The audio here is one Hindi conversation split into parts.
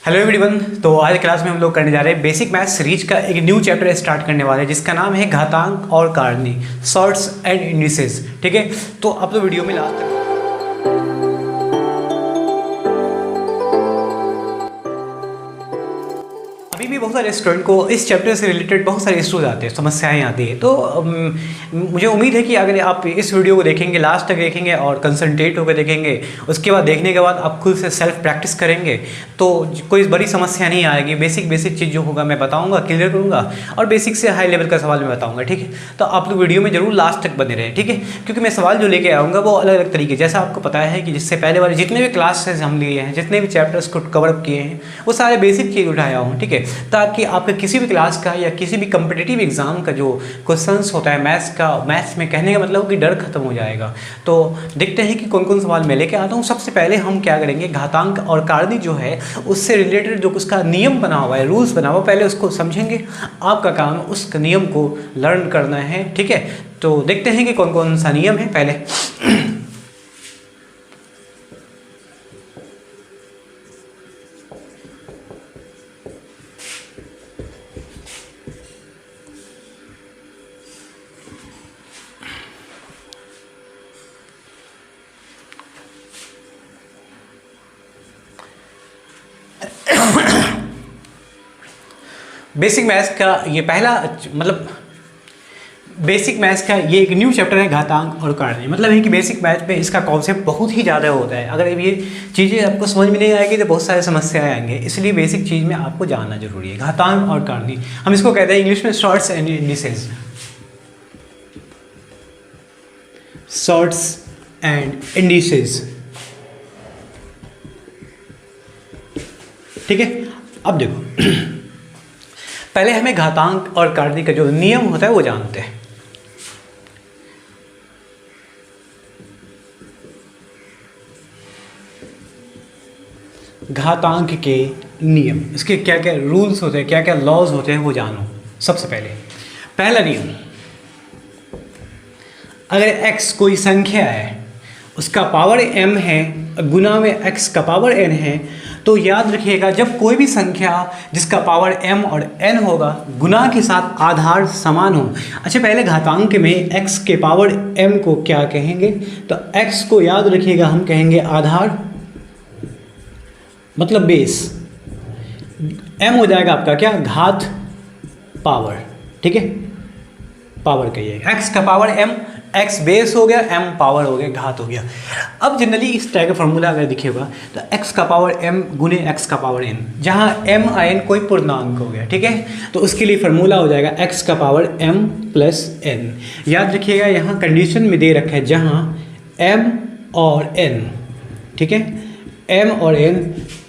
Hello everyone. तो आज क्लास में हम लोग करने जा रहे हैं बेसिक मैथ सीरीज का एक न्यू चैप्टर स्टार्ट करने वाले हैं जिसका नाम है घातांक और कारणी, शॉर्ट्स एंड इंडिसेस। ठीक है, तो आप लोग वीडियो में लास्ट तक अभी भी बहुत सारे स्टूडेंट को इस चैप्टर से रिलेटेड बहुत सारे इश्यूज आते हैं, समस्याएं आती है। तो मुझे उम्मीद है कि अगर आप इस वीडियो को देखेंगे, लास्ट तक देखेंगे और कंसंट्रेट होकर देखेंगे, उसके बाद देखने के बाद आप खुद से सेल्फ प्रैक्टिस करेंगे तो कोई बड़ी समस्या नहीं आएगी। बेसिक चीज़ जो होगा मैं बताऊँगा, क्लियर करूँगा और बेसिक से हाई लेवल का सवाल मैं बताऊँगा। ठीक है, तो आप लोग वीडियो में जरूर लास्ट तक बने रहें। ठीक है, क्योंकि मैं सवाल जो लेके आऊँगा वो अलग अलग तरीके, जैसा आपको पता है कि जिससे पहले वाले जितने भी क्लासेस हम लिए हैं, जितने भी चैप्टर्स को कवर अप किए हैं, वो सारे बेसिक चीज़ उठाया हूँ। ठीक है, ताकि आपका किसी भी क्लास का या किसी भी कम्पिटिटिव एग्जाम का जो क्वेश्चंस होता है मैथ्स में, कहने का मतलब कि डर खत्म हो जाएगा। तो देखते हैं कि कौन कौन सवाल मैं लेके आता हूँ। सबसे पहले हम क्या करेंगे, घातांक और कारणी जो है उससे रिलेटेड जो उसका नियम बना हुआ है, रूल्स बना हुआ, पहले उसको समझेंगे। आपका काम उस नियम को लर्न करना है। ठीक है, तो देखते हैं कि कौन कौन सा नियम है। पहले बेसिक मैथ्स का ये पहला बेसिक मैथ्स का ये एक न्यू चैप्टर है, घातांक और कारणी। मतलब है कि बेसिक मैथ में इसका कॉन्सेप्ट बहुत ही ज़्यादा होता है। अगर ये चीज़ें आपको समझ में नहीं आएगी तो बहुत सारी समस्याएं आएंगे, इसलिए बेसिक चीज़ में आपको जानना जरूरी है। घातांक और कारणी हम इसको कहते हैं इंग्लिश में shorts and indices. Shorts and indices. ठीक है, अब देखो पहले हमें घातांक और कारणी का जो नियम होता है वो जानते हैं। घातांक के नियम, इसके क्या क्या रूल्स होते हैं, क्या क्या लॉज होते हैं वो जानो। सबसे पहला नियम, अगर x कोई संख्या है, उसका पावर m है, गुना में x का पावर n है, तो याद रखिएगा जब कोई भी संख्या जिसका पावर m और n होगा गुना के साथ आधार समान हो। अच्छा, पहले घातांक में x के पावर m को क्या कहेंगे, तो x को याद रखिएगा हम कहेंगे आधार, मतलब बेस। m हो जाएगा आपका क्या, घात पावर। ठीक है, पावर कहिए, x का पावर m, x बेस हो गया, m पावर हो गया, घात हो गया। अब जनरली इस टाइप का फॉर्मूला अगर दिखेगा तो x का पावर m गुने x का पावर n, जहाँ m और n कोई पूर्णांक हो गया। ठीक है, तो उसके लिए फॉर्मूला हो जाएगा x का पावर m प्लस n। याद रखिएगा यहाँ कंडीशन में दे रखा है जहाँ m और n, ठीक है, m और n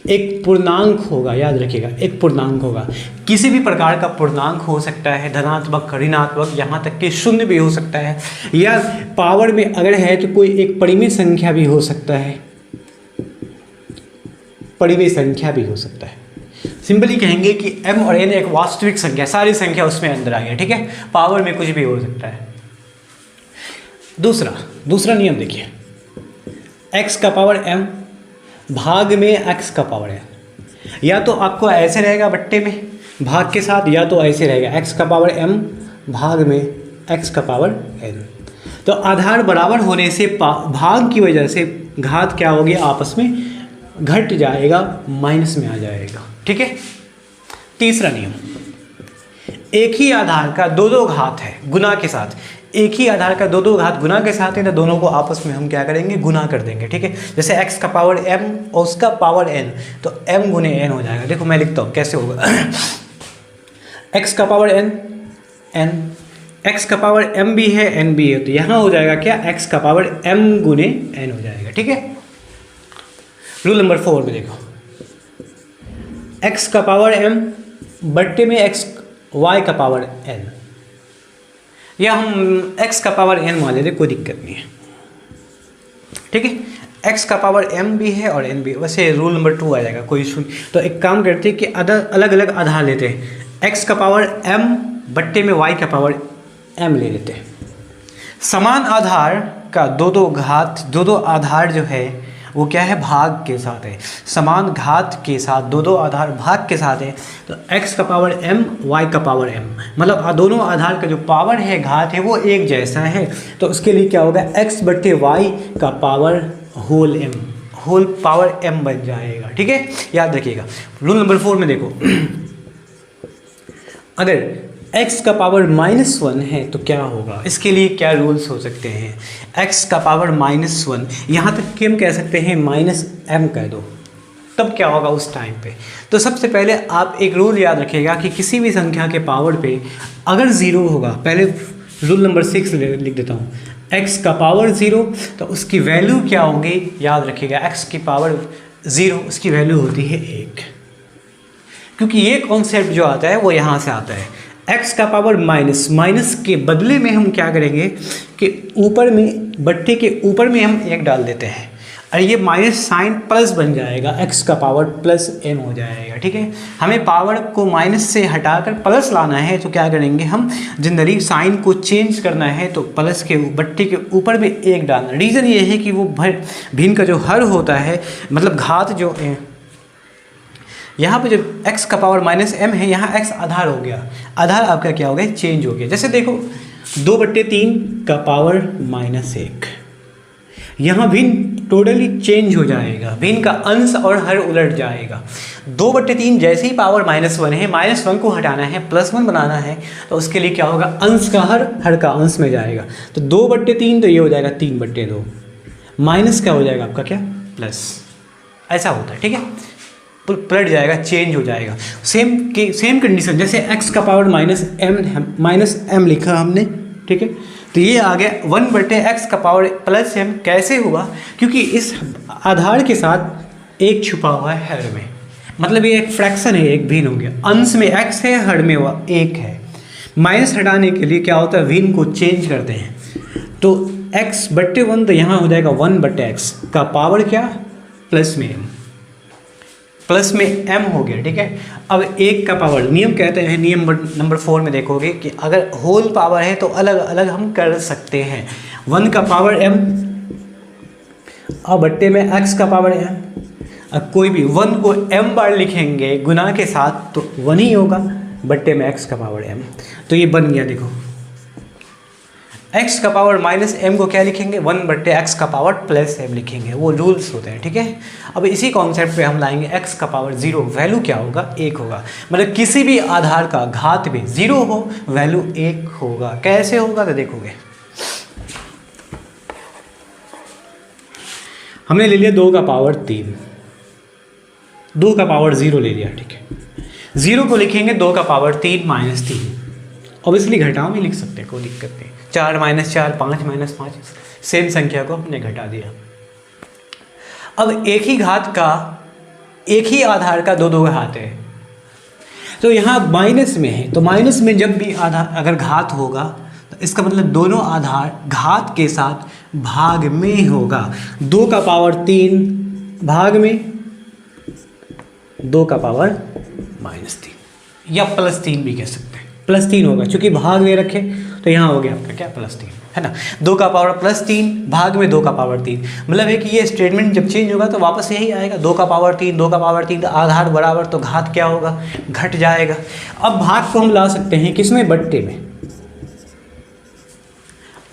एक पूर्णांक होगा। याद रखिएगा एक पूर्णांक होगा, किसी भी प्रकार का पूर्णांक हो सकता है, धनात्मक, ऋणात्मक, यहाँ तक कि शून्य भी हो सकता है, या पावर में अगर है तो कोई एक परिमेय संख्या भी हो सकता है, परिमेय संख्या भी हो सकता है। सिंपली कहेंगे कि m और n एक वास्तविक संख्या, सारी संख्या उसमें अंदर आ गया। ठीक है, पावर में कुछ भी हो सकता है। दूसरा नियम देखिए, x का पावर m भाग में x का पावर n, या तो आपको ऐसे रहेगा बट्टे में भाग के साथ, या तो ऐसे रहेगा x का पावर m भाग में x का पावर n। तो आधार बराबर होने से भाग की वजह से घात क्या होगी, आपस में घट जाएगा, माइनस में आ जाएगा। ठीक है, तीसरा नियम, एक ही आधार का दो घात है गुना के साथ, एक ही आधार का दो घात गुना के साथ है तो दोनों को आपस में हम क्या करेंगे, गुना कर देंगे। ठीक है, जैसे x का पावर m और उसका पावर n, तो m गुने n हो जाएगा। देखो मैं लिखता हूँ कैसे होगा x का पावर n, x का पावर m भी है, n भी है, तो यहाँ हो जाएगा क्या, x का पावर m गुने n हो जाएगा। ठीक है, रूल नंबर 4 में देखो, x का पावर m बट्टे में y का पावर n, या हम x का पावर n मान लेते, कोई दिक्कत नहीं है। ठीक है, x का पावर m भी है और n भी है, वैसे रूल नंबर 2 आ जाएगा, कोई इशू नहीं। तो एक काम करते हैं कि अलग अलग आधार लेते हैं, x का पावर m बट्टे में y का पावर m ले लेते हैं। समान आधार का दो आधार जो है वो क्या है, भाग के साथ है, समान घात के साथ, दो आधार भाग के साथ है। तो x का पावर m y का पावर m, मतलब दोनों आधार का जो पावर है, घात है, वो एक जैसा है। तो उसके लिए क्या होगा, x बटे y का power whole m, whole power m बन जाएगा। ठीक है, याद रखिएगा। रूल नंबर 4 में देखो, अगर x का पावर -1 है तो क्या होगा, इसके लिए क्या रूल्स हो सकते हैं। x का पावर -1, यहाँ तक कि हम कह सकते हैं -m कह दो, तब क्या होगा उस टाइम पे। तो सबसे पहले आप एक रूल याद रखिएगा कि किसी भी संख्या के पावर पे अगर 0 होगा, पहले रूल नंबर 6 लिख देता हूँ, x का पावर 0 तो उसकी वैल्यू क्या होगी, याद रखिएगा, x की पावर 0 उसकी वैल्यू होती है 1, क्योंकि ये कॉन्सेप्ट जो आता है वो यहाँ से आता है। x का पावर माइनस के बदले में हम क्या करेंगे कि ऊपर में, बट्टे के ऊपर में हम 1 डाल देते हैं, और ये माइनस साइन प्लस बन जाएगा, x का पावर प्लस m हो जाएगा। ठीक है, हमें पावर को माइनस से हटाकर प्लस लाना है, तो क्या करेंगे हम, जनरली साइन को चेंज करना है तो प्लस के बट्टे के ऊपर में 1 डालना। रीज़न ये है कि वो भिन्न का जो हर होता है, मतलब घात जो है, यहाँ पे जब x का पावर -m है, यहाँ x आधार हो गया, आधार आपका क्या हो गया, चेंज हो गया। जैसे देखो 2/3 का पावर -1, यहाँ भिन्न टोटली चेंज हो जाएगा, भिन्न का अंश और हर उलट जाएगा। 2/3 जैसे ही पावर -1 है, -1 को हटाना है, +1 बनाना है, तो उसके लिए क्या होगा, अंश का हर का अंश में जाएगा। तो 2/3 तो ये हो जाएगा 3/2, माइनस क्या हो जाएगा आपका, क्या, प्लस, ऐसा होता है। ठीक है, पलट जाएगा, चेंज हो जाएगा। सेम कंडीशन, जैसे x का पावर -m लिखा हमने, ठीक है, तो ये आ गया 1/x का पावर +m। कैसे हुआ, क्योंकि इस आधार के साथ 1 छुपा हुआ है हर में, मतलब ये एक फ्रैक्शन है, एक भिन्न हो गया, अंश में x है, हर में 1 है। माइनस हटाने के लिए क्या होता है, भिन्न को चेंज करते हैं, तो x/1 तो यहाँ हो जाएगा 1/x का पावर क्या, प्लस में m हो गया। ठीक है, अब 1 का पावर, नियम कहते हैं, नियम नंबर 4 में देखोगे कि अगर होल पावर है तो अलग अलग हम कर सकते हैं। 1 का पावर m और बट्टे में x का पावर m, अब कोई भी 1 को m बार लिखेंगे गुना के साथ तो 1 ही होगा, बट्टे में x का पावर m, तो ये बन गया। देखो x का पावर -m को क्या लिखेंगे, 1/x का पावर +m लिखेंगे, वो रूल्स होते हैं। ठीक है, अब इसी कॉन्सेप्ट पे हम लाएंगे x का पावर 0, वैल्यू क्या होगा, 1 होगा, मतलब किसी भी आधार का घात भी 0 हो, वैल्यू 1 होगा। कैसे होगा तो देखोगे, हमने ले लिया 2 का पावर 3, 2 का पावर 0 ले लिया। ठीक है, 0 को लिखेंगे 2 का पावर 3 -3, ऑब्वियसली घटाओ में लिख सकते हैं, कोई दिक्कत नहीं, 4 - 4 5 - 5, सेम संख्या को हमने घटा दिया। अब एक ही घात का, एक ही आधार का दो घात है, तो यहाँ माइनस में है, तो माइनस में जब भी आधार अगर घात होगा तो इसका मतलब दोनों आधार घात के साथ भाग में होगा। 2 का पावर 3 भाग में 2 का पावर -3 या +3 भी कह सकते हैं, +3 होगा, क्योंकि भाग में रखे तो यहाँ हो गया आपका क्या, +3, है ना। 2 का पावर +3 भाग में 2 का पावर 3, मतलब है कि ये स्टेटमेंट जब चेंज होगा तो वापस यही आएगा, 2 का पावर 3, 2 का पावर 3, आधार बराबर, तो घात क्या होगा, घट जाएगा। अब भाग को हम ला सकते हैं किसमें, बट्टे में,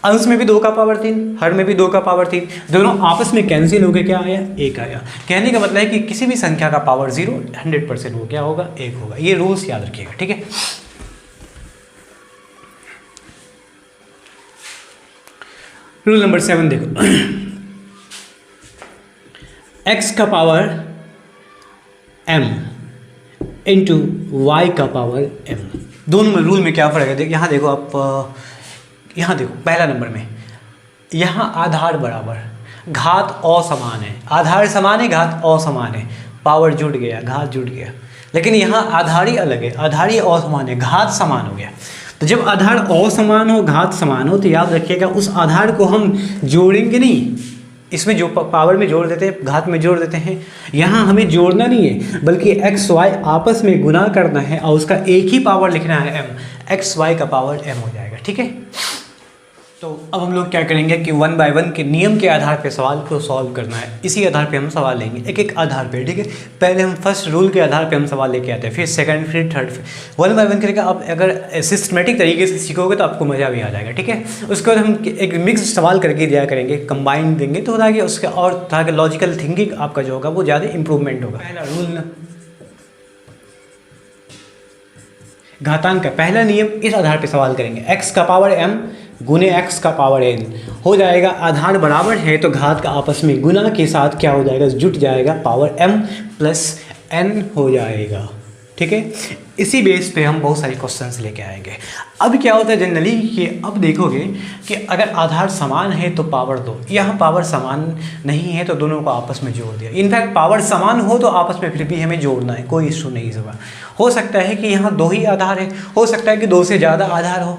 अंश में भी 2 का पावर 3, हर में भी 2 का पावर 3, दोनों आपस में कैंसिल हो गए, क्या आया, 1 आया। कहने का मतलब है कि किसी भी संख्या का पावर 0 100% हो, क्या होगा, 1 होगा। ये रूल्स याद रखिएगा। ठीक है, रूल नंबर 7 देखो, x का पावर m इंटू वाई का पावर m, दोनों में रूल में क्या फ़र्क है। यहाँ देखो आप, यहाँ देखो पहला नंबर में, यहाँ आधार बराबर, घात असमान है, आधार समान है, घात असमान है, पावर जुड़ गया, घात जुड़ गया, लेकिन यहाँ आधार ही अलग है, आधार ही असमान है, घात समान हो गया। तो जब आधार असमान हो, घात समान हो, तो याद रखिएगा उस आधार को हम जोड़ेंगे नहीं, इसमें जो पावर में जोड़ देते हैं, घात में जोड़ देते हैं, यहाँ हमें जोड़ना नहीं है, बल्कि x y आपस में गुना करना है और उसका एक ही पावर लिखना है m, x y का पावर m हो जाएगा। ठीक है, तो अब हम लोग क्या करेंगे कि 1 बाय 1 के नियम के आधार पे सवाल को सॉल्व करना है। इसी आधार पे हम सवाल लेंगे, एक एक आधार पे, ठीक है। पहले हम फर्स्ट रूल के आधार पे हम सवाल लेके आते हैं, फिर सेकंड, फिर थर्ड, फिर 1 बाय 1 करेगा। आप अगर सिस्टमेटिक तरीके से सीखोगे तो आपको मज़ा भी आ जाएगा, ठीक है। उसके बाद हम एक मिक्स सवाल करके दिया करेंगे, कंबाइन देंगे, तो ताकि उसका और ताकि लॉजिकल थिंकिंग आपका जो होगा वो ज़्यादा इंप्रूवमेंट होगा। पहला रूल ना, घातांक का पहला नियम, इस आधार पे सवाल करेंगे। x का पावर m गुने x का पावर n हो जाएगा, आधार बराबर है तो घात का आपस में गुना के साथ क्या हो जाएगा, जुट जाएगा, पावर m प्लस n हो जाएगा, ठीक है। इसी बेस पे हम बहुत सारे क्वेश्चंस लेके आएंगे। अब क्या होता है जनरली कि अब देखोगे कि अगर आधार समान है तो पावर दो, यहाँ पावर समान नहीं है तो दोनों को आपस में जोड़ दिया। इनफैक्ट पावर समान हो तो आपस में फिर भी हमें जोड़ना है, कोई इशू नहीं होगा। हो सकता है कि यहाँ 2 ही आधार है, हो सकता है कि 2 से ज़्यादा आधार हो,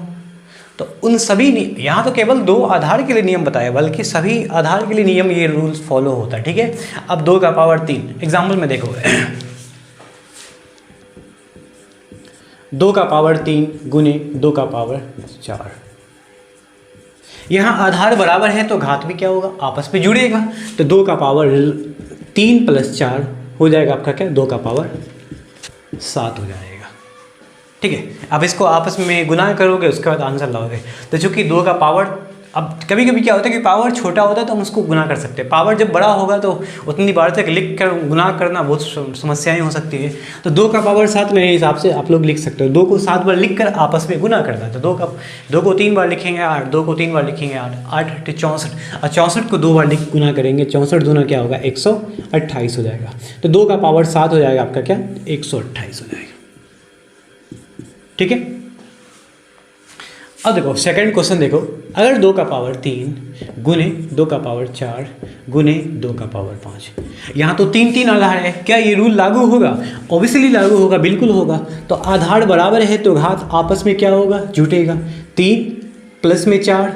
तो उन सभी यहाँ तो केवल 2 आधार के लिए नियम बताया, बल्कि सभी आधार के लिए नियम ये रूल्स फॉलो होता है, ठीक है। अब 2 का पावर 3 एग्जाम्पल में देखोगे 2 का पावर 3 गुने 2 का पावर 4। यहाँ आधार बराबर है तो घात भी क्या होगा, आपस में जुड़ेगा, तो 2 का पावर 3 प्लस 4 हो जाएगा आपका क्या, 2 का पावर 7 हो जाएगा, ठीक है। अब इसको आपस में गुना करोगे, उसके बाद आंसर लाओगे। तो चूंकि 2 का पावर, अब कभी कभी क्या होता है कि पावर छोटा होता है तो हम उसको गुना कर सकते हैं, पावर जब बड़ा होगा तो उतनी बार तक लिख कर गुना करना बहुत समस्याएं हो सकती है। तो 2 का पावर 7 मेरे हिसाब से आप लोग लिख सकते हो, 2 को 7 बार लिख कर आपस में गुना करना। तो 2 को 3 बार लिखेंगे 8, 2 को 3 बार लिखेंगे 8, 8 64, और 64 को 2 बार लिख गुना करेंगे, 64 दूना क्या होगा 128 हो जाएगा। तो 2 का पावर 7 हो जाएगा आपका क्या, 128 हो जाएगा, ठीक है। अब देखो सेकंड क्वेश्चन देखो, अगर 2 का पावर 3 गुने 2 का पावर 4 गुने 2 का पावर 5, यहाँ तो 3 आधार है, क्या ये रूल लागू होगा? ऑब्वियसली लागू होगा, बिल्कुल होगा। तो आधार बराबर है तो घात आपस में क्या होगा, जुटेगा। 3 प्लस में 4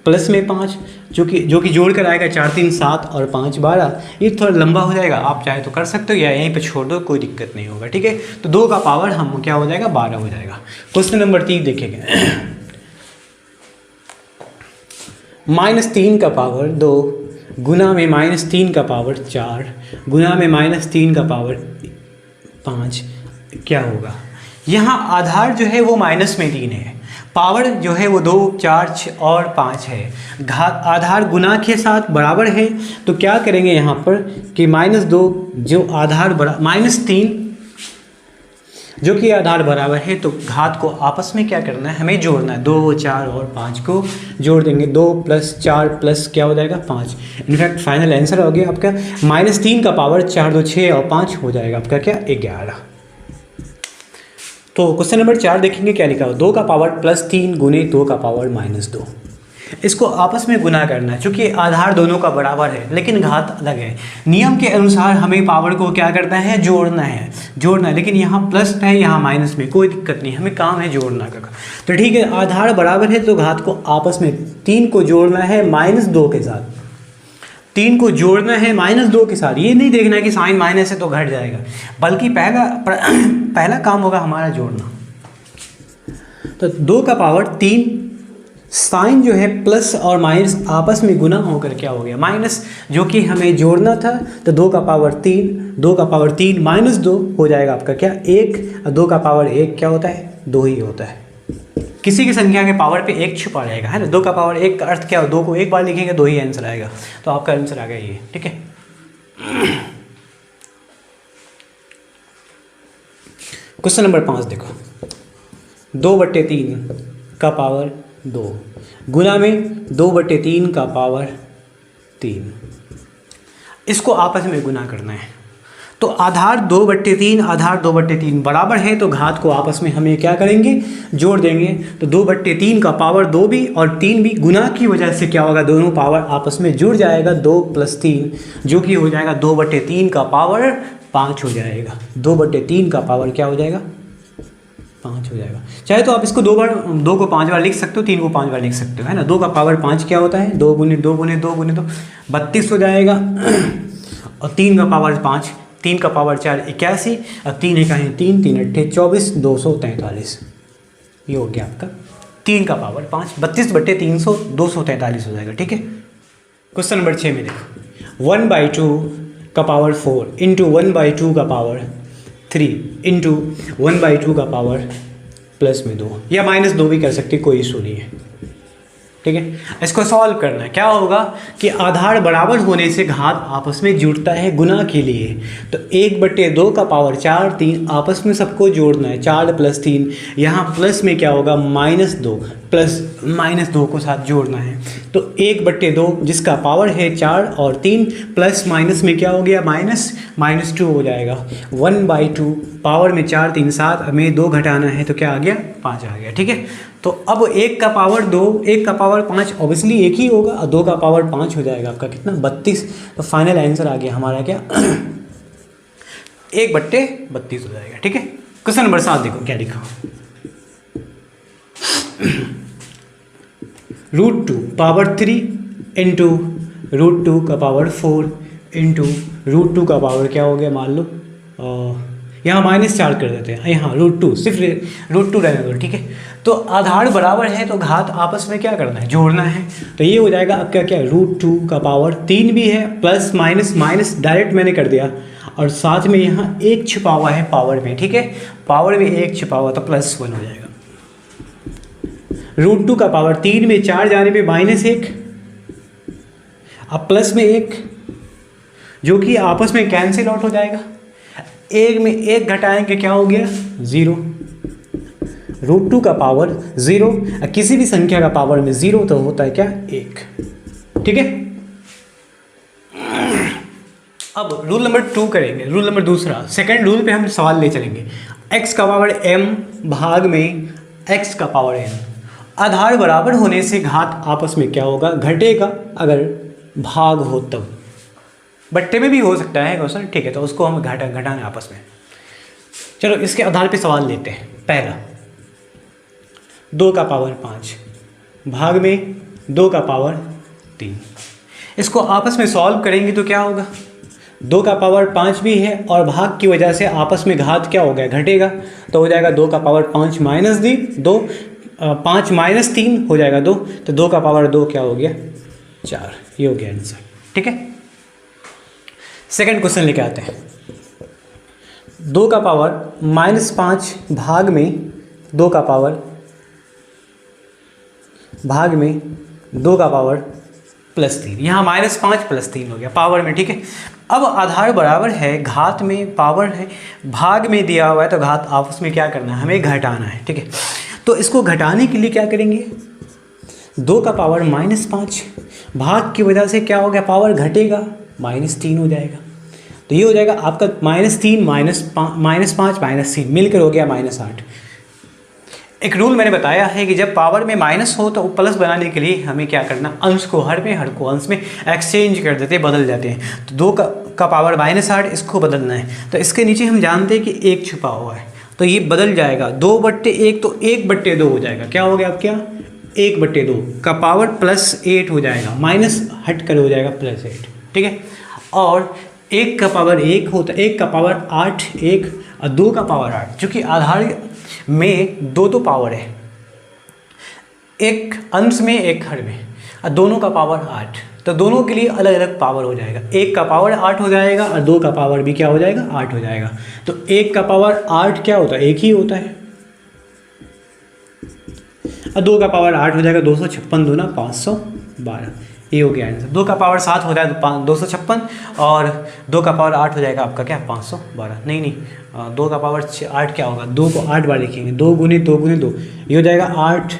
प्लस में 5, जो कि जोड़ कर आएगा 4 3 7 और 5 12। ये थोड़ा लंबा हो जाएगा, आप चाहे तो कर सकते हो या यहीं पे छोड़ दो, कोई दिक्कत नहीं होगा, ठीक है। तो 2 का पावर हम क्या हो जाएगा, 12 हो जाएगा। क्वेश्चन नंबर 3 देखेंगे। -3 का पावर 2 गुना में -3 का पावर 4 गुना में -3 का पावर 5 क्या होगा। यहाँ आधार जो है वो माइनस में 3 है, पावर जो है वो 2 4 6 और 5 है, घात आधार गुना के साथ बराबर है। तो क्या करेंगे यहाँ पर कि -2 जो आधार -3 जो कि आधार बराबर है, तो घात को आपस में क्या करना है, हमें जोड़ना है। 2 4 और 5 को जोड़ देंगे, 2 प्लस 4 प्लस क्या हो जाएगा 5। इनफैक्ट फाइनल आंसर हो गया आपका -3 का पावर 4 2 6 और 5 हो जाएगा आपका क्या 11। तो क्वेश्चन नंबर 4 देखेंगे क्या लिखा हो, 2 का पावर +3 गुने 2 का पावर -2। इसको आपस में गुना करना है, चूँकि आधार दोनों का बराबर है लेकिन घात अलग है। नियम के अनुसार हमें पावर को क्या करना है, जोड़ना है, लेकिन यहाँ प्लस है यहाँ माइनस में, कोई दिक्कत नहीं, हमें काम है जोड़ना का। तो ठीक है, आधार बराबर है तो घात को आपस में 3 को जोड़ना है -2 के साथ, 3 को जोड़ना है -2 के साथ। ये नहीं देखना है कि साइन माइनस है तो घट जाएगा, बल्कि पहला काम होगा हमारा जोड़ना। तो 2 का पावर 3 साइन जो है प्लस और माइनस आपस में गुना होकर क्या हो गया, माइनस, जो कि हमें जोड़ना था। तो 2 का पावर 3 -2 हो जाएगा आपका क्या 1, और 2 का पावर 1 क्या होता है, 2 ही होता है। किसी की संख्या के पावर पे 1 छुपा रहेगा, है ना। 2 का पावर 1 का अर्थ क्या हो, 2 को 1 बार लिखेंगे 2 ही आंसर आएगा। तो आपका आंसर आ गया ये, ठीक है। क्वेश्चन नंबर 5 देखो, 2/3 का पावर 2 गुना में 2/3 का पावर 3, इसको आपस में गुना करना है। तो आधार 2/3 आधार 2/3 बराबर है तो घात को आपस में हमें क्या करेंगे, जोड़ देंगे। तो 2/3 का पावर 2 भी और 3 भी गुना की वजह से क्या होगा, दोनों पावर आपस में जुड़ जाएगा, 2 + 3 जो कि हो जाएगा 2/3 का पावर 5 हो जाएगा। 2/3 का पावर क्या हो जाएगा, 5 हो जाएगा। चाहे तो आप इसको 2 को 5 बार लिख सकते हो, 3 को 5 बार लिख सकते हो, है ना। 2 का पावर 5 क्या होता है, 2 गुने 2 गुने 2 गुने 2 32 हो जाएगा। और 3 का पावर 5, 3 का पावर 4 81, और 3 1 3 3 8 24 243, ये हो गया आपका 3 का पावर 5, 32/300 243 हो जाएगा। ठीक है, क्वेश्चन नंबर 6 में देखो, 1/2 का पावर 4 इंटू 1/2 का पावर 3 इंटू 1/2 का पावर प्लस में 2 या -2 भी कर सकते, कोई इशू नहीं है। ठीक है, इसको सॉल्व करना है। क्या होगा कि आधार बराबर होने से घात आपस में जुड़ता है गुना के लिए, तो 1/2 का पावर 4 3 आपस में सबको जोड़ना है, 4 + 3, यहाँ प्लस में क्या होगा -2 प्लस -2 को साथ जोड़ना है, तो 1/2 जिसका पावर है 4 और 3 प्लस माइनस में क्या हो गया -2 हो जाएगा। 1/2 पावर में 4 3 7, हमें 2 घटाना है तो क्या आ गया 5 आ गया। ठीक है, तो अब 1 का पावर 2 1 का पावर 5 ऑब्वियसली एक ही होगा, और 2 का पावर 5 हो जाएगा आपका कितना 32। तो फाइनल आंसर आ गया हमारा क्या 1/32 हो जाएगा। ठीक है, क्वेश्चन नंबर 7 देखो क्या लिखा, √2 पावर 3 इंटू √2 का पावर 4 इंटू √2 का पावर क्या हो गया, मान लो यहाँ -4 कर देते हैं, यहाँ √2 सिर्फ √2 रहने दो। ठीक है, तो आधार बराबर है तो घात आपस में क्या करना है, जोड़ना है, तो ये हो जाएगा आपका क्या √2 का पावर 3 भी है, प्लस माइनस डायरेक्ट मैंने कर दिया, और साथ में यहाँ 1 छिपा हुआ है पावर में। ठीक है, पावर में 1 छिपा हुआ तो +1 हो जाएगा। √2 का पावर 3 में 4 जाने पे -1, अब प्लस में 1 जो कि आपस में कैंसिल आउट हो जाएगा, 1 में 1 घटाएंगे क्या हो गया 0। √2 का पावर 0, किसी भी संख्या का पावर में 0 तो होता है क्या 1। ठीक है, अब रूल नंबर 2 करेंगे, रूल नंबर दूसरा, सेकंड रूल पे हम सवाल ले चलेंगे। x का पावर m भाग में x का पावर n, आधार बराबर होने से घात आपस में क्या होगा, घटेगा अगर भाग हो तब, बट्टे में भी हो सकता है क्वेश्चन। ठीक है, तो उसको हम घटाना आपस में। चलो इसके आधार पे सवाल लेते हैं। पहला 2 का पावर 5 भाग में 2 का पावर 3, इसको आपस में सॉल्व करेंगे तो क्या होगा, 2 का पावर 5 भी है और भाग की वजह से आपस में घात क्या हो गया, घटेगा, तो हो जाएगा 2 का पावर 5 -2 5 -3 हो जाएगा 2, तो 2 का पावर 2 क्या हो गया 4, ये हो गया आंसर। ठीक है, सेकंड क्वेश्चन लेके आते हैं। 2 का पावर -5 भाग में 2 का पावर 2 का पावर +3, यहाँ -5 +3 हो गया पावर में। ठीक है, अब आधार बराबर है, घात में पावर है, भाग में दिया हुआ है, तो घात आपस में क्या करना है, हमें घटाना है। ठीक है, तो इसको घटाने के लिए क्या करेंगे, 2 का पावर -5 भाग की वजह से क्या हो गया, पावर घटेगा -3 हो जाएगा, तो ये हो जाएगा आपका -3 -5 -3 मिलकर हो गया -8। एक रूल मैंने बताया है कि जब पावर में माइनस हो तो प्लस बनाने के लिए हमें क्या करना, अंश को हर को अंश में एक्सचेंज कर देते, बदल जाते हैं। तो 2 का पावर -8 इसको बदलना है, तो इसके नीचे हम जानते हैं कि 1 छुपा हुआ है, तो ये बदल जाएगा 2/1, तो 1/2 हो जाएगा। क्या हो गया अब, क्या 1/2 का पावर +8 हो जाएगा, माइनस हट कर हो जाएगा +8। ठीक है, और 1 का पावर 1 होता है, 1 का पावर 8 1 और 2 का पावर 8, चूँकि आधार में 2 पावर है, एक अंश में एक हर में, और दोनों का पावर 8, तो दोनों के लिए अलग अलग पावर हो जाएगा। 1 का पावर 8 हो जाएगा और 2 का पावर भी क्या हो जाएगा 8 हो जाएगा। तो 1 का पावर 8 क्या होता है, 1 ही होता है, और 2 का पावर 8 हो जाएगा 256 दूना 512, ये हो गया आंसर। 2 का पावर 7 हो जाएगा 256 और 2 का पावर 8 हो जाएगा आपका क्या 512, नहीं 2 का पावर 8 क्या होगा, 2 को 8 बार लिखेंगे, 2 गुने 2 गुने 2, ये हो जाएगा 8,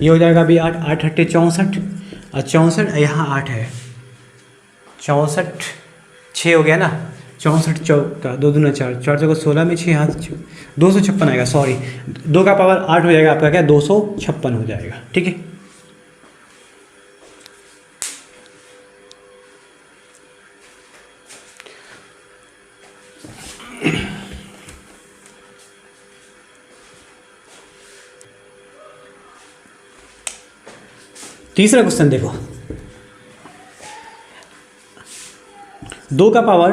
ये हो जाएगा अभी 8 8 8 64 और 64, यहाँ 8 है 64 6 हो गया ना, 64 चौका 2 दूना 4 4 चौका 16 में 6 हाथ 256 आएगा, सॉरी 2 का पावर 8 हो जाएगा आपका क्या 256 हो जाएगा। ठीक है, तीसरा क्वेश्चन देखो, 2 का पावर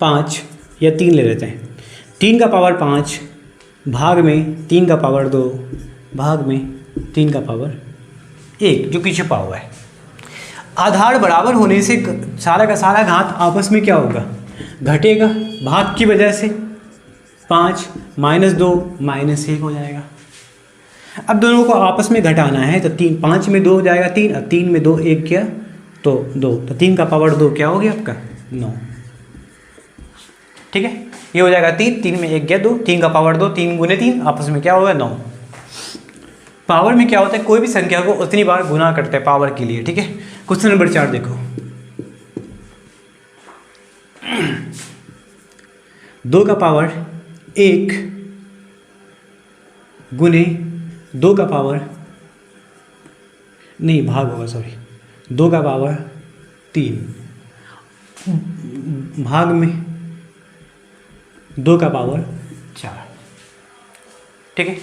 5 या 3 ले लेते हैं, 3 का पावर 5 भाग में 3 का पावर 2 भाग में 3 का पावर 1 जो कि छिपा हुआ है। आधार बराबर होने से सारा का सारा घात आपस में क्या होगा, घटेगा। भाग की वजह से 5 -2 -1 हो जाएगा। अब दोनों को आपस में घटाना है तो 3 5 में 2 हो जाएगा 3, अब 3 में 2 1 किया तो 2, तो 3 का पावर 2 क्या हो गया आपका 9। ठीक है, ये हो जाएगा 3, 3 में 1 गया 2, 3 का पावर 2, 3 गुने 3 आपस में क्या होगा 9। पावर में क्या होता है, कोई भी संख्या को उतनी बार गुना करते हैं पावर के लिए। ठीक है, क्वेश्चन नंबर 4 देखो। 2 का पावर 1 गुने 2 का पावर नहीं भाग होगा, सॉरी, 2 का पावर 3 भाग में 2 का पावर 4। ठीक है,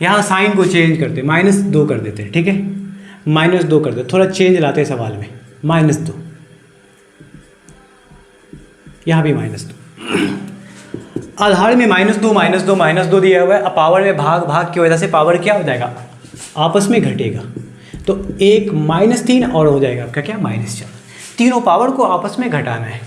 यहाँ साइन को चेंज करते -2 कर देते हैं। ठीक है, -2 कर देते, थोड़ा चेंज लाते हैं सवाल में, -2, यहाँ भी -2। आधार में -2 -2 -2 दिया हुआ है। अब पावर में भाग की वजह से पावर क्या हो जाएगा, आपस में घटेगा, तो 1 -3 और हो जाएगा आपका क्या -4। तीनों पावर को आपस में घटाना है,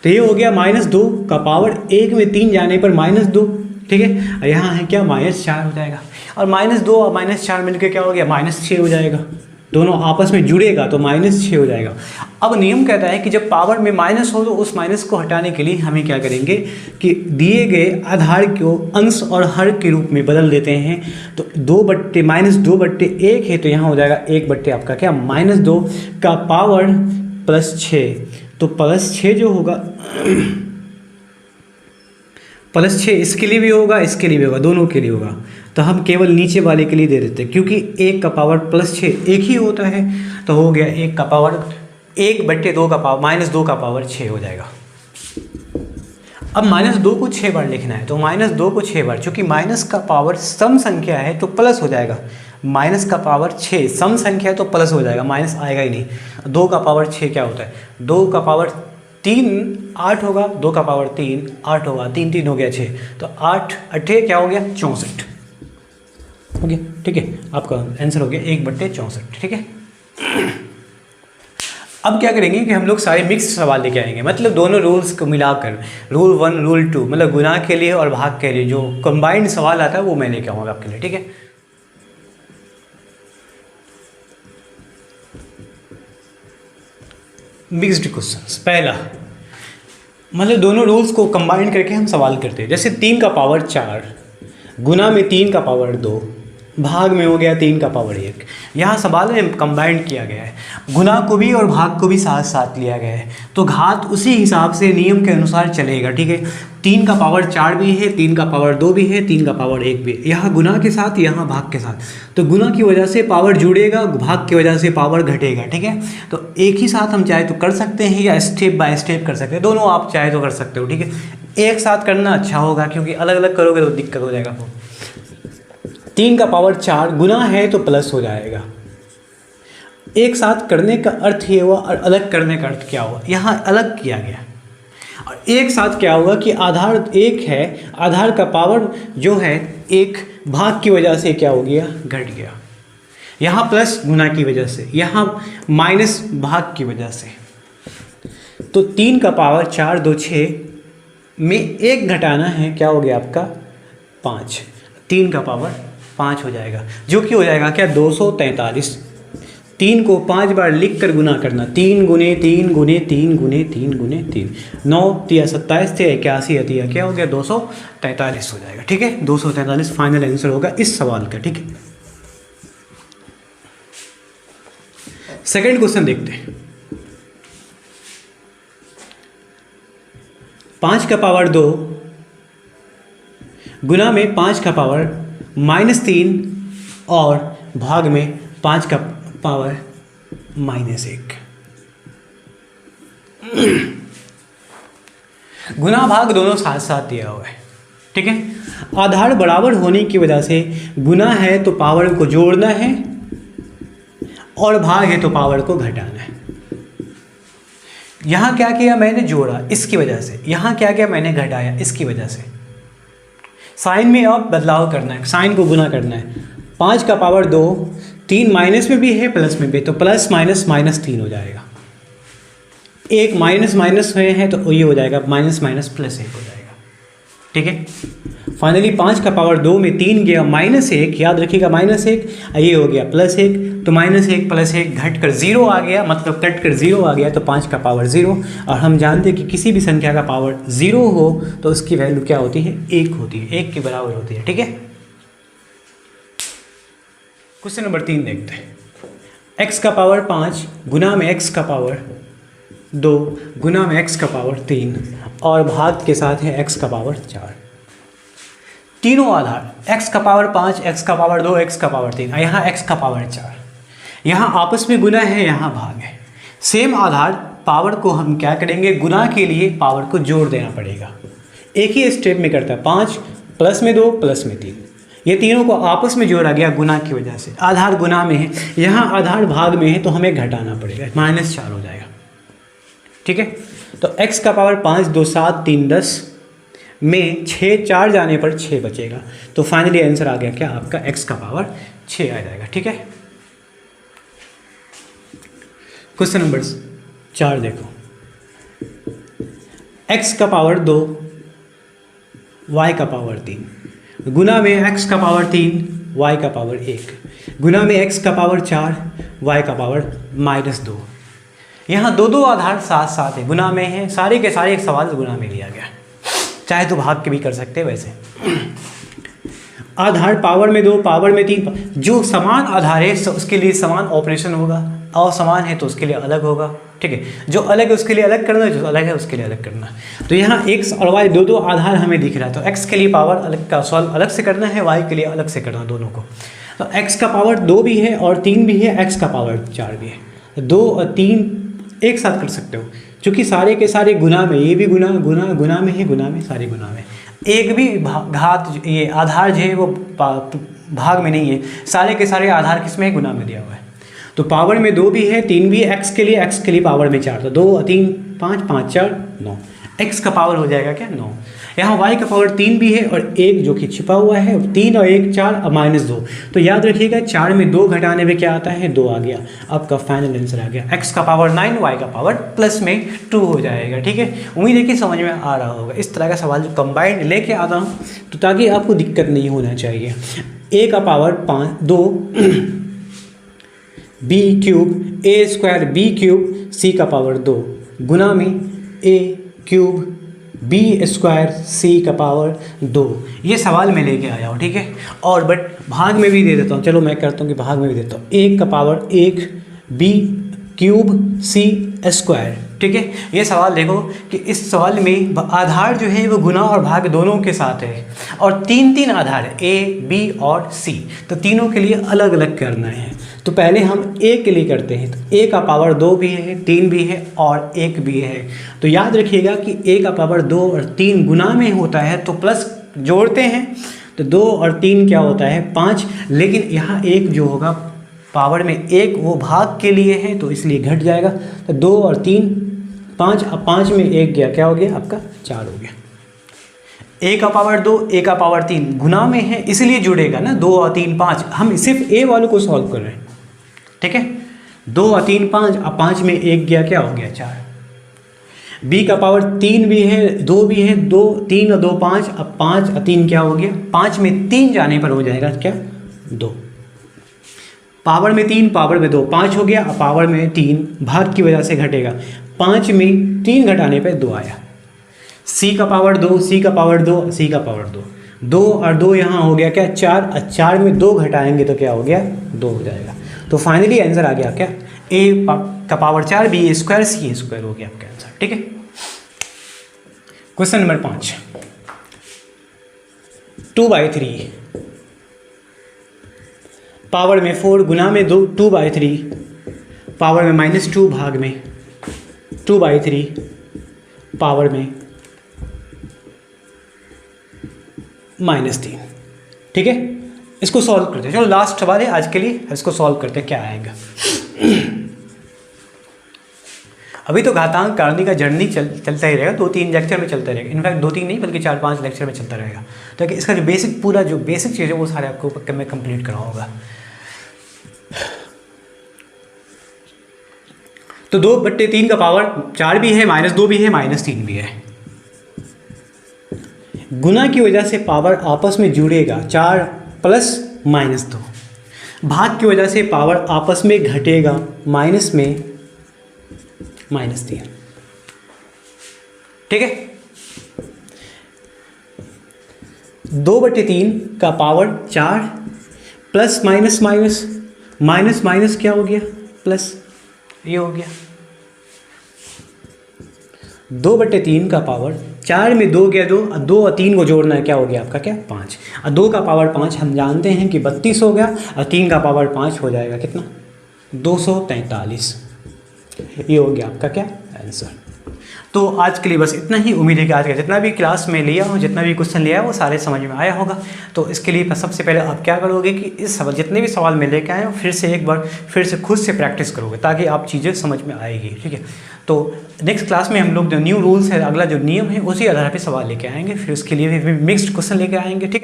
तो ये हो गया -2 का पावर 1 में 3 जाने पर -2। ठीक है, यहाँ है क्या -4 हो जाएगा, और -2 और -4 मिलकर क्या हो गया -6 हो जाएगा। दोनों आपस में जुड़ेगा तो -6 हो जाएगा। अब नियम कहता है कि जब पावर में माइनस हो तो उस माइनस को हटाने के लिए हमें क्या करेंगे कि दिए गए आधार को अंश और हर के रूप में बदल देते हैं। तो -2/1 है तो यहाँ हो जाएगा 1/ आपका क्या -2 का पावर +6। तो +6 जो होगा +6 इसके लिए भी होगा, इसके लिए भी होगा, दोनों के लिए होगा। तो हम केवल नीचे वाले के लिए दे देते हैं, क्योंकि 1 का पावर +6 1 ही होता है। तो हो गया 1 का पावर 1/2 का पावर -2 का पावर 6 हो जाएगा। अब -2 को 6 बार लिखना है, तो -2 को 6 बार, चूँकि माइनस का पावर सम संख्या है तो प्लस हो जाएगा। माइनस का पावर 6 सम संख्या है तो प्लस हो जाएगा, माइनस आएगा ही नहीं। 2 का पावर 6 क्या होता है, 2 का पावर 3 8 होगा, 2 का पावर 3 8 होगा, 3 3 हो गया 6, तो 8 8 क्या हो गया 64 हो गया। ठीक है, आपका आंसर हो गया 1/64। ठीक है, अब क्या करेंगे कि हम लोग सारे मिक्स सवाल लेके आएंगे, मतलब दोनों रूल्स को मिलाकर, रूल 1 रूल 2, मतलब गुना के लिए और भाग के लिए जो कंबाइंड सवाल आता है वो मैं लेके आऊँगा आपके लिए। ठीक है, मिक्स्ड क्वेश्चंस। पहला, मतलब दोनों रूल्स को कंबाइन करके हम सवाल करते हैं। जैसे 3 का पावर 4 गुना में 3 का पावर 2 भाग में हो गया 3 का पावर 1। यहाँ सवाल में कंबाइंड किया गया है, गुना को भी और भाग को भी साथ साथ लिया गया है, तो घात उसी हिसाब से नियम के अनुसार चलेगा। ठीक है, 3 का पावर 4 भी है, 3 का पावर 2 भी है, 3 का पावर 1 भी है, यहाँ गुना के साथ यहाँ भाग के साथ। तो गुना की वजह से पावर जुड़ेगा, भाग की वजह से पावर घटेगा। ठीक है, तो एक ही साथ हम चाहे तो कर सकते हैं या स्टेप बाय स्टेप कर सकते हैं, दोनों आप चाहे तो कर सकते हो। ठीक है, एक साथ करना अच्छा होगा, क्योंकि अलग अलग करोगे तो दिक्कत हो जाएगा। 3 का पावर 4 गुना है तो प्लस हो जाएगा। एक साथ करने का अर्थ ये हुआ, और अलग करने का अर्थ क्या हुआ, यहाँ अलग किया गया। और एक साथ क्या हुआ कि आधार 1 है, आधार का पावर जो है 1 भाग की वजह से क्या हो गया, घट गया। यहाँ प्लस गुना की वजह से, यहाँ माइनस भाग की वजह से। तो 3 का पावर 4 2 6 में 1 घटाना है, क्या हो गया आपका 5। 3 का पावर 5 हो जाएगा, जो कि हो जाएगा क्या 243। 3 को 5 बार लिख कर गुना करना, 3 गुने 3 गुने 3 गुने 3 गुने 3, 9 3 27 थे 81 अतिया क्या हो गया 243 हो जाएगा। ठीक है, 243 फाइनल आंसर होगा इस सवाल का। ठीक है, सेकंड क्वेश्चन देखते हैं। 5 का पावर 2 गुना में 5 का पावर -3 और भाग में 5 का पावर -1। गुना भाग दोनों साथ साथ दिया हुआ है। ठीक है, आधार बराबर होने की वजह से गुना है तो पावर को जोड़ना है, और भाग है तो पावर को घटाना है। यहाँ क्या किया मैंने, जोड़ा इसकी वजह से, यहाँ क्या किया मैंने, घटाया इसकी वजह से। साइन में अब बदलाव करना है, साइन को गुना करना है। 5 का पावर 2, 3 माइनस में भी है प्लस में भी, तो प्लस माइनस माइनस 3 हो जाएगा। एक माइनस माइनस हुए हैं तो ये हो जाएगा माइनस माइनस प्लस 1 हो जाएगा। ठीक है, फाइनली 5 का पावर 2 में 3 गया -1, याद रखिएगा -1, ये हो गया +1, तो -1 + 1 घट कर 0 आ गया, मतलब कट कर 0 आ गया, तो 5 का पावर 0। और हम जानते हैं कि किसी भी संख्या का पावर 0 हो तो उसकी वैल्यू क्या होती है, 1 होती है, 1 के बराबर होती है। ठीक है, क्वेश्चन नंबर 3 देखते हैं। x का पावर 5 गुना में x का पावर 2 गुना में x का पावर 3 और भाग के साथ है x का पावर 4। तीनों आधार x का पावर 5, x का पावर 2, x का पावर 3, यहाँ x का पावर 4, यहाँ आपस में गुना है, यहाँ भाग है। सेम आधार पावर को हम क्या करेंगे, गुना के लिए पावर को जोड़ देना पड़ेगा। एक ही स्टेप में करता है, 5 प्लस में 2 प्लस में 3, ये तीनों को आपस में जोड़ा गया गुना की वजह से। आधार गुना में है, यहाँ आधार भाग में है, तो हमें घटाना पड़ेगा, -4 हो जाएगा। ठीक है, तो x का पावर 5, 2 7, 3 10 में 6 4 जाने पर 6 बचेगा, तो फाइनली आंसर आ गया क्या आपका, x का पावर 6 आ जाएगा। ठीक है, क्वेश्चन नंबर 4 देखो। x का पावर 2 y का पावर 3 गुना में x का पावर 3 y का पावर 1 गुना में x का पावर 4 y का पावर -2। यहाँ दो आधार साथ साथ है, गुना में है, सारे के सारे एक सवाल गुना में लिया गया, चाहे तो भाग के भी कर सकते हैं। वैसे आधार पावर में 2 पावर में 3, जो समान आधार है उसके लिए समान ऑपरेशन होगा, असमान है तो उसके लिए अलग होगा। ठीक है, जो अलग है उसके लिए अलग करना, जो अलग है उसके लिए अलग करना। तो यहाँ x और y दो आधार हमें दिख रहा है, तो x के लिए पावर अलग का सॉल्व अलग से करना है, y के लिए अलग से करना, दोनों को। तो x का पावर 2 भी है और 3 भी है, x का पावर 4 भी है। 2 और 3 एक साथ कर सकते हो, क्योंकि सारे के सारे गुना में, ये भी गुना में है, गुना में सारे गुना में, एक भी घात ये आधार जो है वो भाग में नहीं है, सारे के सारे आधार किस में है, गुना में दिया हुआ है। तो पावर में 2 भी है, 3 भी है, x के लिए पावर में 4, तो 2 और 3 5, 5 4 9, x का पावर हो जाएगा क्या 9। यहाँ y का पावर 3 भी है और 1 जो कि छिपा हुआ है, 3 और 1 4 और -2, तो याद रखिएगा 4 में 2 घटाने में क्या आता है, 2 आ गया। आपका फाइनल आंसर आ गया, x का पावर 9 y का पावर प्लस में 2 हो जाएगा। ठीक है, उम्मीद है कि समझ में आ रहा होगा। इस तरह का सवाल जो कंबाइंड लेके आता हूँ तो ताकि आपको दिक्कत नहीं होना चाहिए। a का power 2 b cube a² b cube c का पावर 2 गुना में a क्यूब b² c का पावर 2, ये सवाल मैं लेके आया हूँ। ठीक है, और बट भाग में भी दे देता हूँ, चलो मैं करता हूँ कि भाग में भी देता हूँ। 1 का पावर 1 b क्यूब c²। ठीक है, ये सवाल देखो कि इस सवाल में आधार जो है वो गुना और भाग दोनों के साथ है, और 3 आधार है, a b और c, तो तीनों के लिए अलग अलग करना है। तो पहले हम a के लिए करते हैं, तो a का पावर 2 भी है, 3 भी है और 1 भी है। तो याद रखिएगा कि a का पावर 2 और 3 गुना में होता है, तो प्लस जोड़ते हैं, तो 2 और 3 क्या होता है 5, लेकिन यहाँ 1 जो होगा पावर में 1 वो भाग के लिए है, तो इसलिए घट जाएगा। तो 2 और 3 5, अब 5 में 1 गया, क्या हो गया आपका 4 हो गया। a का पावर 2 a का पावर 3 गुना में है, इसलिए जुड़ेगा ना, 2 और 3 5, हम सिर्फ a वालों को सॉल्व कर रहे हैं। ठीक है, 2 और 3 5, अब 5 में 1 गया, क्या हो गया 4। b का पावर 3 भी है, 2 भी है, 2 3 और 2 5, अब 5 और 3 क्या हो गया, 5 में 3 जाने पर हो जाएगा क्या 2। पावर में 3 पावर में 2 5 हो गया, अब पावर में 3 भाग की वजह से घटेगा, 5 में 3 घटाने पर 2 आया। c का पावर 2 c का पावर 2 c का पावर 2, 2 और 2 यहाँ हो गया क्या 4, और 4 में 2 घटाएंगे तो क्या हो गया 2 हो जाएगा। तो फाइनली आंसर आ गया क्या a का पावर 4 b² c² हो गया आपका आंसर। ठीक है, क्वेश्चन नंबर 5, 2/3 पावर में 4 गुना में 2/3 पावर में -2 भाग में 2/3 पावर में -3। ठीक है, इसको सॉल्व करते हैं। चलो लास्ट सवाल है आज के लिए, इसको सॉल्व करते हैं, क्या आएगा। अभी तो घातांक कारणिक का जर्नी चलता ही रहेगा, 2-3 लेक्चर में चलता रहेगा, इनफैक्ट 2-3 नहीं बल्कि 4-5 लेक्चर में चलता रहेगा। तो इसका जो बेसिक पूरा जो बेसिक चीज़ है वो सारे आपको मैं कंप्लीट कराऊंगा। तो 2/3 का पावर 4 भी है, -2 भी है, -3 भी है। गुना की वजह से पावर आपस में जुड़ेगा, 4 + -2। भाग की वजह से पावर आपस में घटेगा, माइनस में -3। ठीक है, 2/3 का power 4 plus minus minus minus minus क्या हो गया, प्लस, ये हो गया। 2/3 का पावर 4 में 2 गया 2, 2 और 3 को जोड़ना है, क्या हो गया आपका, क्या, 5। और 2 का पावर 5 हम जानते हैं कि 32 हो गया, और 3 का पावर 5 हो जाएगा कितना, 243। ये हो गया आपका क्या, आंसर। तो आज के लिए बस इतना ही। उम्मीद है कि आज का जितना भी क्लास में लिया हो, जितना भी क्वेश्चन लिया है वो सारे समझ में आया होगा। तो इसके लिए सबसे पहले आप क्या करोगे कि इस सवाल, जितने भी सवाल मैं लेके आए हो, फिर से एक बार फिर से खुद से प्रैक्टिस करोगे ताकि आप चीज़ें समझ में आएगी। ठीक है, तो नेक्स्ट क्लास में हम लोग जो न्यू रूल्स है, अगला जो नियम है, उसी आधार पर सवाल लेके आएंगे। फिर उसके लिए भी मिक्स्ड क्वेश्चन लेके आएंगे। ठीक है।